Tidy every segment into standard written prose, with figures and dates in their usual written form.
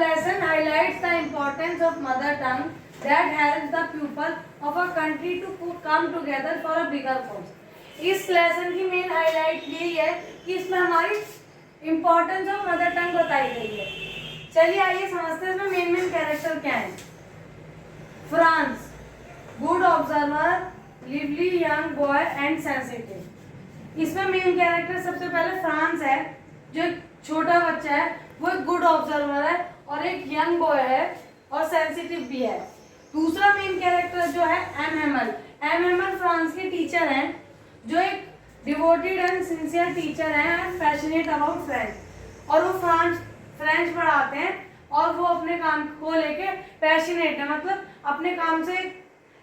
lesson highlights the importance of mother tongue that helps the people of a country to come together for a bigger cause. इस lesson की main highlight यही है कि इसमें हमारी importance of mother tongue बताई गई है। चलिए आइए समझते हैं इसमें मेन कैरेक्टर क्या है। France, good observer, lively young boy and sensitive. इसमें मेन कैरेक्टर सबसे पहले फ्रांस है, जो एक छोटा बच्चा है, वो एक गुड ऑब्जर्वर है और एक यंग बॉय है और सेंसिटिव भी है। दूसरा मेन कैरेक्टर जो है M Hemal. M Hemal France के टीचर हैं, जो एक डिवोटेड एंड सिंसियर टीचर हैं एंड पैशनेट अबाउट फ्रेंच। और वो फ्रेंच पढ़ाते हैं और वो अपने काम को लेके पैशनेट है, मतलब अपने काम से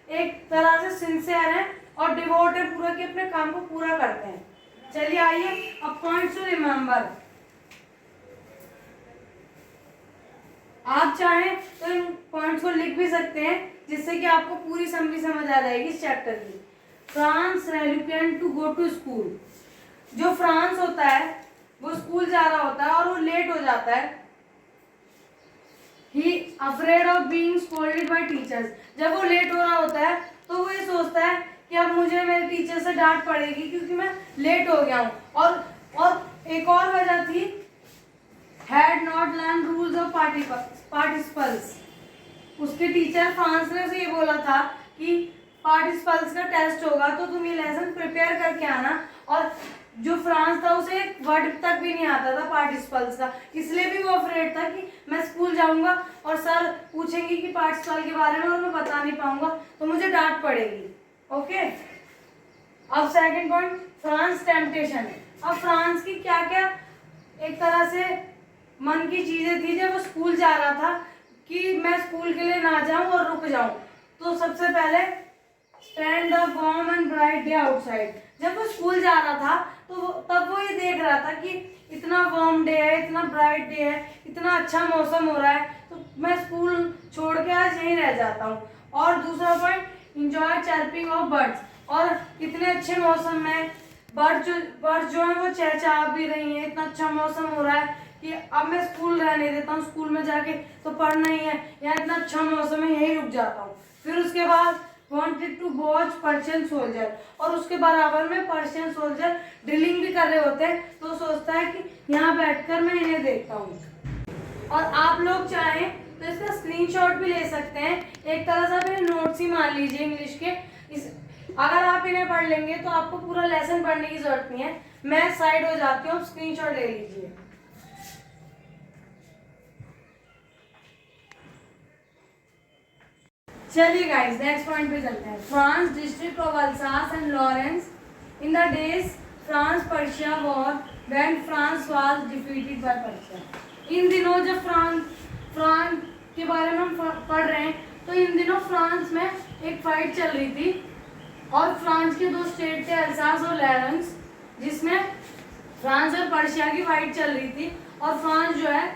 एक तरह से सिंसियर हैं और डिवोट है पूरा के अपने काम को पूरा करते हैं। चलिए आइए अब पॉइंट्स टू रिमेंबर। आप चाहें तो इन पॉइंट्स को लिख भी सकते हैं, जिससे कि आपको पूरी समरी समझ आ जाएगी इस चैप्टर की। Franz reluctant to go to school. जो फ्रांस होता है वो स्कूल जा रहा होता है और वो लेट हो जाता है। He afraid of being scolded by teachers. जब वो लेट हो रहा होता है तो वो ये सोचता है कि अब मुझे मेरे टीचर से डांट पड़ेगी क्योंकि मैं लेट हो गया हूँ। और एक और वजह थी, had not learn rules of participles. उसके टीचर फ्रांस ने उसे ये बोला था कि पार्टिसिपल्स का टेस्ट होगा तो तुम ये लेसन प्रिपेयर करके आना। और जो फ्रांस था उसे एक वर्ड तक भी नहीं आता था पार्टिसिपल्स का, इसलिए भी वो अफ्रेड था कि मैं स्कूल जाऊंगा और सर पूछेंगे कि पार्टिसिपल के बारे में और मैं बता नहीं पाऊंगा तो मुझे डांट पड़ेगी। ओके, अब सेकंड पॉइंट, फ्रांस टेम्पटेशन। अब फ्रांस की क्या क्या एक तरह से मन की चीजें थी जब वो स्कूल जा रहा था कि मैं स्कूल के लिए ना जाऊं और रुक जाऊं। तो सबसे पहले spend the warm and bright day outside. जब वो स्कूल जा रहा था तो तब वो ये देख रहा था कि इतना वार्म डे है, इतना ब्राइट डे है, इतना अच्छा मौसम हो रहा है, तो मैं स्कूल छोड़ के आज यहीं रह जाता हूँ। और दूसरा point, enjoy chirping of birds. और इतने अच्छे मौसम में बर्ड्स जो है वो चहचहा भी रही हैं, इतना अच्छा मौसम हो रहा है कि अब मैं स्कूल रहने देता हूँ, स्कूल में जाके तो पढ़ना ही है, यहाँ इतना अच्छा मौसम है यहीं रुक जाता हूँ। फिर उसके बाद wanted to watch Persian soldier. और उसके बराबर में पर्शियन सोल्जर ड्रिलिंग भी कर रहे होते हैं, तो सोचता है कि यहाँ बैठकर मैं इन्हें देखता हूँ। और आप लोग चाहें तो इसका स्क्रीनशॉट भी ले सकते हैं, एक तरह से आप नोट्स ही मान लीजिए इंग्लिश के। अगर आप इन्हें पढ़ लेंगे तो आपको पूरा लेसन पढ़ने की जरूरत नहीं है। मैं साइड हो जाती हूँ, स्क्रीनशॉट ले लीजिए। चलिए गाइस नेक्स्ट पॉइंट पे चलते हैं। France district of Alsace and Lawrence in the days France Persia war when France was defeated by Persia. इन दिनों जब फ्रांस के बारे में हम पढ़ रहे हैं तो इन दिनों फ्रांस में एक फाइट चल रही थी और फ्रांस के दो स्टेट थे, अल्सास और लॉरेंस, जिसमें फ्रांस और पर्शिया की फाइट चल रही थी और फ्रांस जो है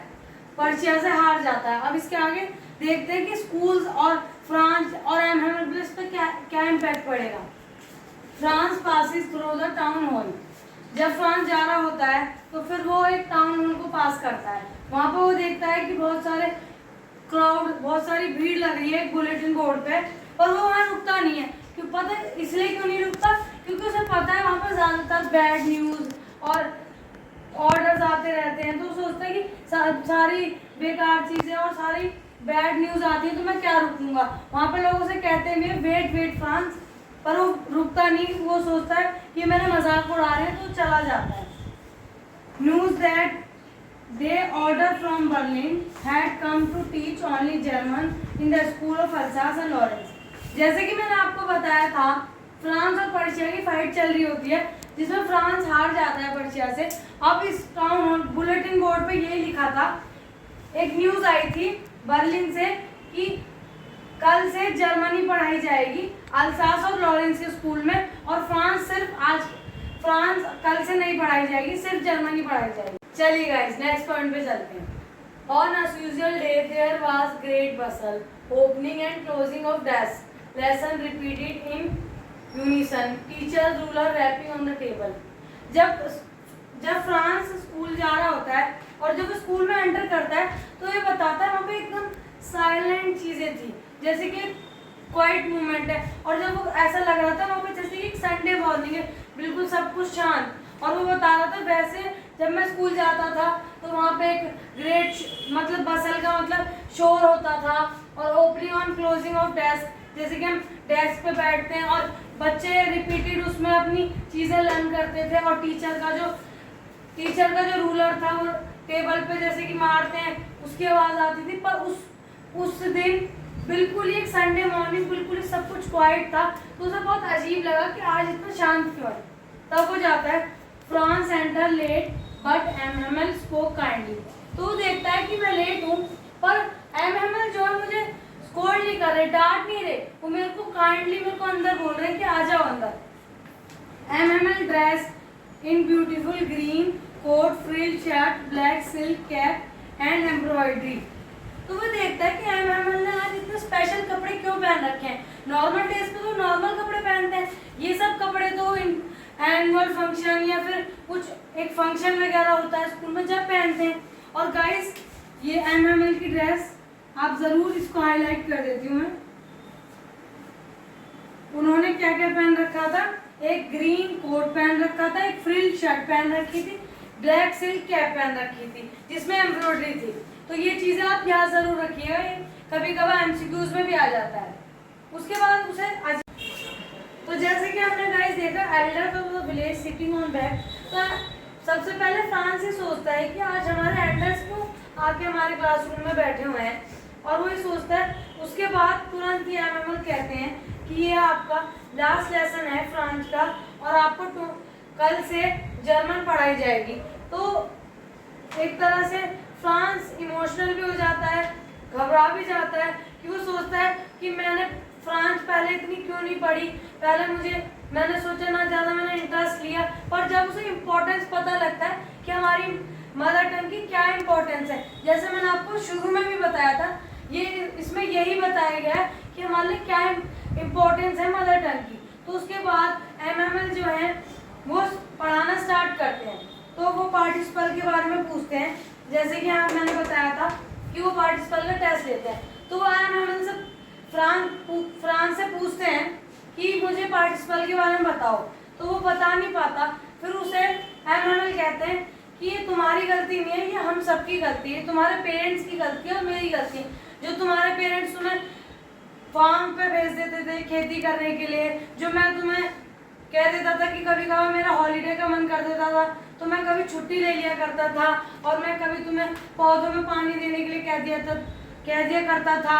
पर्शिया से हार जाता है। अब इसके आगे देखते हैं कि स्कूल्स और फ्रांस और एमहेमल पर क्या इम्पैक्ट पड़ेगा। France passes through the town hall. जब फ्रांस जा रहा होता है तो फिर वो एक टाउन हॉल को पास करता है। वहाँ पर वो देखता है कि बहुत सारी भीड़ लग रही है एक बुलेटिन बोर्ड पे, और वो वहाँ रुकता नहीं है। क्यों पता है इसलिए क्यों नहीं रुकता? क्योंकि उसे पता है वहाँ पर ज़्यादातर बैड न्यूज़ और ऑर्डर्स आते रहते हैं, तो सोचता है कि सारी बेकार चीज़ें और सारी बैड न्यूज़ आती है तो मैं क्या रुकूंगा। वहाँ पे लोग उसे कहते हैं वेट फ्रांस, पर वो रुकता नहीं। वो सोचता है कि मेरा मजाक उड़ा रहे हैं तो चला जाता है। News that they order from Berlin had come to teach only German in the school of Alsace and Lorraine. जैसे कि मैंने आपको बताया था, फ्रांस और पर्शिया की फाइट चल रही होती है जिसमें फ्रांस हार जाता है पर्शिया से। अब इस टाउन बुलेटिन बोर्ड पे ये लिखा था, एक न्यूज़ आई थी बर्लिन से कि कल से जर्मनी पढ़ाई जाएगी अल्सास और लॉरेंस के स्कूल में, और फ्रांस कल से नहीं पढ़ाई जाएगी, सिर्फ जर्मनी पढ़ाई जाएगी। चलिए गाइस नेक्स्ट पॉइंट पे चलते हैं। On a usual day there was great bustle, opening and closing of desk, lesson repeated in unison, teacher ruler rapping on the table. जब फ्रांस स्कूल जा रहा होता है और जब स्कूल में एंटर करता है तो ये बताता है वहाँ इम्पॉर्टेंट चीज़ें थी, जैसे कि क्वाइट मूवमेंट है, और जब वो ऐसा लग रहा था वहाँ पे जैसे कि संडे मॉर्निंग है, बिल्कुल सब कुछ शांत, और वो बता रहा था वैसे जब मैं स्कूल जाता था तो वहाँ पे एक ग्रेट मतलब बसल का मतलब शोर होता था, और ओपनिंग और क्लोजिंग ऑफ डेस्क, जैसे कि हम डेस्क पे बैठते हैं और बच्चे रिपीटेड उसमें अपनी चीज़ें लर्न करते थे, और टीचर का जो रूलर था वो टेबल पे जैसे कि मारते हैं उसकी आवाज़ आती थी। पर उस दिन बिल्कुल ही एक संडे मॉर्निंग बिल्कुल ही सब कुछ क्वाइट था, तो उसे बहुत अजीब लगा कि आज इतना शांत क्यों है। तब हो जाता है Franz enter late but MML spoke kindly, तो वो देखता है कि मैं लेट हूँ पर एमएमएल जो है मुझे स्कोल्ड नहीं कर रहे, डांट नहीं रहे, वो मेरे को काइंडली मेरे को अंदर बोल रहे हैं कि आ जाओ अंदर। MML dress in beautiful green coat, frill shirt, black silk cap and embroidery, तो वो देखता है कि एमएमएल ने आज इतने स्पेशल कपड़े क्यों पहन रखे हैं। नॉर्मल डेज पे तो नॉर्मल कपड़े पहनते हैं, ये सब कपड़े तो एनुअल फंक्शन या फिर कुछ एक फंक्शन वगैरह होता है स्कूल में जब पहनते हैं। और गाइस ये एमएमएल की ड्रेस आप जरूर इसको हाईलाइट कर देती हूँ मैं। उन्होंने क्या क्या पहन रखा था, एक ग्रीन कोट पहन रखा था, एक फ्रिल शर्ट पहन रखी थी, ब्लैक सिल्क कैप पहन रखी थी जिसमें एम्ब्रॉयडरी थी। तो ये चीजें आप याद जरूर रखिएगा, कभी कभार एमसीक्यूज में भी आ जाता है। उसके बाद उसे तो जैसे कि हमने गाइस देखा Elder of the village sitting on back, तो सबसे पहले फ्रांस ये सोचता है कि आज हमारे एल्डर्स क्यों आके हमारे क्लासरूम में बैठे हुए हैं, और वो ये सोचता है। उसके बाद तुरंत ही एमएमएल कहते हैं कि ये आपका लास्ट लेसन है फ्रांस का, और आपको कल से जर्मन पढ़ाई जाएगी। तो एक तरह से फ्रांस इमोशनल भी हो जाता है, घबरा भी जाता है कि वो सोचता है कि मैंने फ्रांस पहले इतनी क्यों नहीं पढ़ी, पहले मैंने सोचा ना ज़्यादा मैंने इंटरेस्ट लिया, पर जब उसे इम्पोर्टेंस पता लगता है कि हमारी मदर टंग की क्या इम्पोर्टेंस है, जैसे मैंने आपको शुरू में भी बताया था, ये इसमें यही बताया गया है कि हमारे लिए क्या इम्पोर्टेंस है मदर टंग की। तो उसके बाद एमएमएल जो है वो पढ़ाना स्टार्ट करते हैं, तो वो पार्टिसिपल के बारे में पूछते हैं, जैसे कि मैंने बताया था कि वो पार्टिसिपल का टेस्ट लेते हैं। तो वो एमएमएल से फ्रांस से पूछते हैं कि मुझे पार्टिसिपल के बारे में बताओ, तो वो बता नहीं पाता। फिर उसे एमएमएल कहते हैं कि ये तुम्हारी गलती नहीं है, ये हम सबकी गलती है, तुम्हारे पेरेंट्स की गलती है और मेरी गलती है। जो तुम्हारे पेरेंट्स तुम्हें फार्म पे भेज देते थे खेती करने के लिए, जो मैं तुम्हें कह देता था कि कभी कभी मेरा हॉलीडे का मन कर देता था तो मैं कभी छुट्टी ले लिया करता था, और मैं कभी तुम्हें पौधों में पानी देने के लिए कह दिया करता था।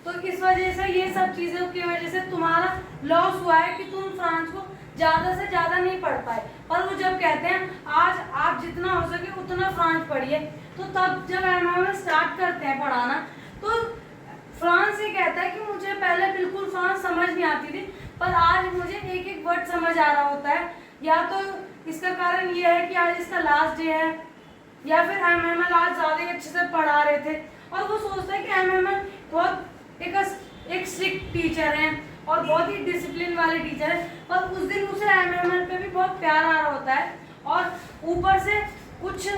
तो इस वजह से ये सब चीज़ों की वजह से तुम्हारा लॉस हुआ है कि तुम फ्रांस को ज़्यादा से ज़्यादा नहीं पढ़ पाए। और वो जब कहते हैं आज आप जितना हो सके उतना फ्रांस पढ़िए, तो तब जब एमएमएल स्टार्ट करते हैं पढ़ाना, तो फ्रांस ये कहता है कि मुझे पहले बिल्कुल फ्रांस समझ नहीं आती थी, पर आज मुझे एक एक वर्ड समझ आ रहा होता है। या तो इसका कारण ये है कि आज इसका लास्ट डे है, या फिर एमएमएल आज ज़्यादा अच्छे से पढ़ा रहे थे। और वो सोचता है कि एमएमएल बहुत एक स्ट्रिक्ट टीचर हैं और बहुत ही डिसिप्लिन वाले टीचर हैं, पर उस दिन उसे एमएमएल पे भी बहुत प्यार आ रहा होता है, और ऊपर से कुछ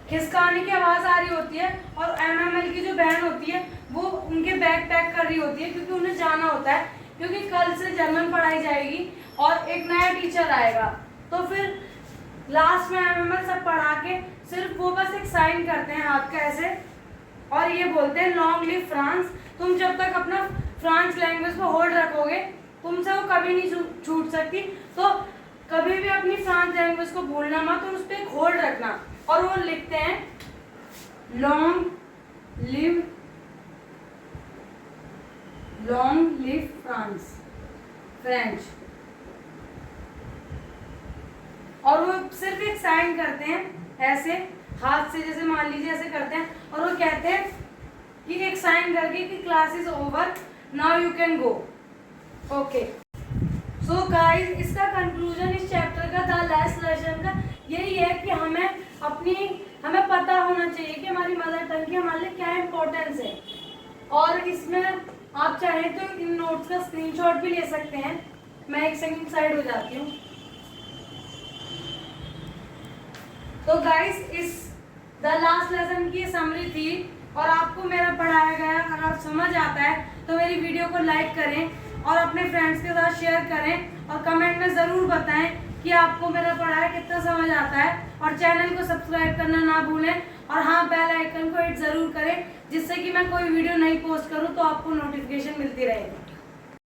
खिसकाने की आवाज़ आ रही होती है, और एमएमएल की जो बहन होती है वो उनके बैग पैक कर रही होती है, क्योंकि उन्हें जाना होता है, क्योंकि कल से जर्मन पढ़ाई जाएगी और एक नया टीचर आएगा। तो फिर लास्ट में एमएमएल सब पढ़ा के सिर्फ वो बस एक साइन करते हैं हाथ का ऐसे, और ये बोलते हैं लॉन्ग लिव फ्रांस। तुम जब तक अपना फ्रांस लैंग्वेज को होल्ड रखोगे तुमसे वो कभी नहीं छूट सकती, तो कभी भी अपनी फ्रांस लैंग्वेज को भूलना मत और उस पर एक होल्ड रखना। और वो लिखते हैं लॉन्ग लिव फ्रेंच, और वो सिर्फ एक साइन करते हैं ऐसे हाथ से, जैसे मान लीजिए ऐसे करते हैं, और वो कहते हैं कि एक साइन करके कि class is over, now you can go. Okay, so guys इसका कंक्लूजन इस चैप्टर का था, लास्ट लेसन का, यही है कि हमें पता होना चाहिए कि हमारी मदर टंग की हमारे लिए क्या इम्पोर्टेंस है। और इसमें आप चाहें तो इन नोट्स का स्क्रीनशॉट भी ले सकते हैं। मैं एक सेकंड साइड हो जाती हूँ। तो गाइस इस द लास्ट लेसन की समरी थी और आपको मेरा पढ़ाया गया अगर समझ आता है तो मेरी वीडियो को लाइक करें और अपने फ्रेंड्स के साथ शेयर करें और कमेंट में ज़रूर बताएं कि आपको मेरा पढ़ाया कितना समझ आता है। और चैनल को सब्सक्राइब करना ना भूलें और हाँ, बेल आइकन को हिट ज़रूर करें जिससे कि मैं कोई वीडियो नहीं पोस्ट करूँ तो आपको नोटिफिकेशन मिलती रहेगी।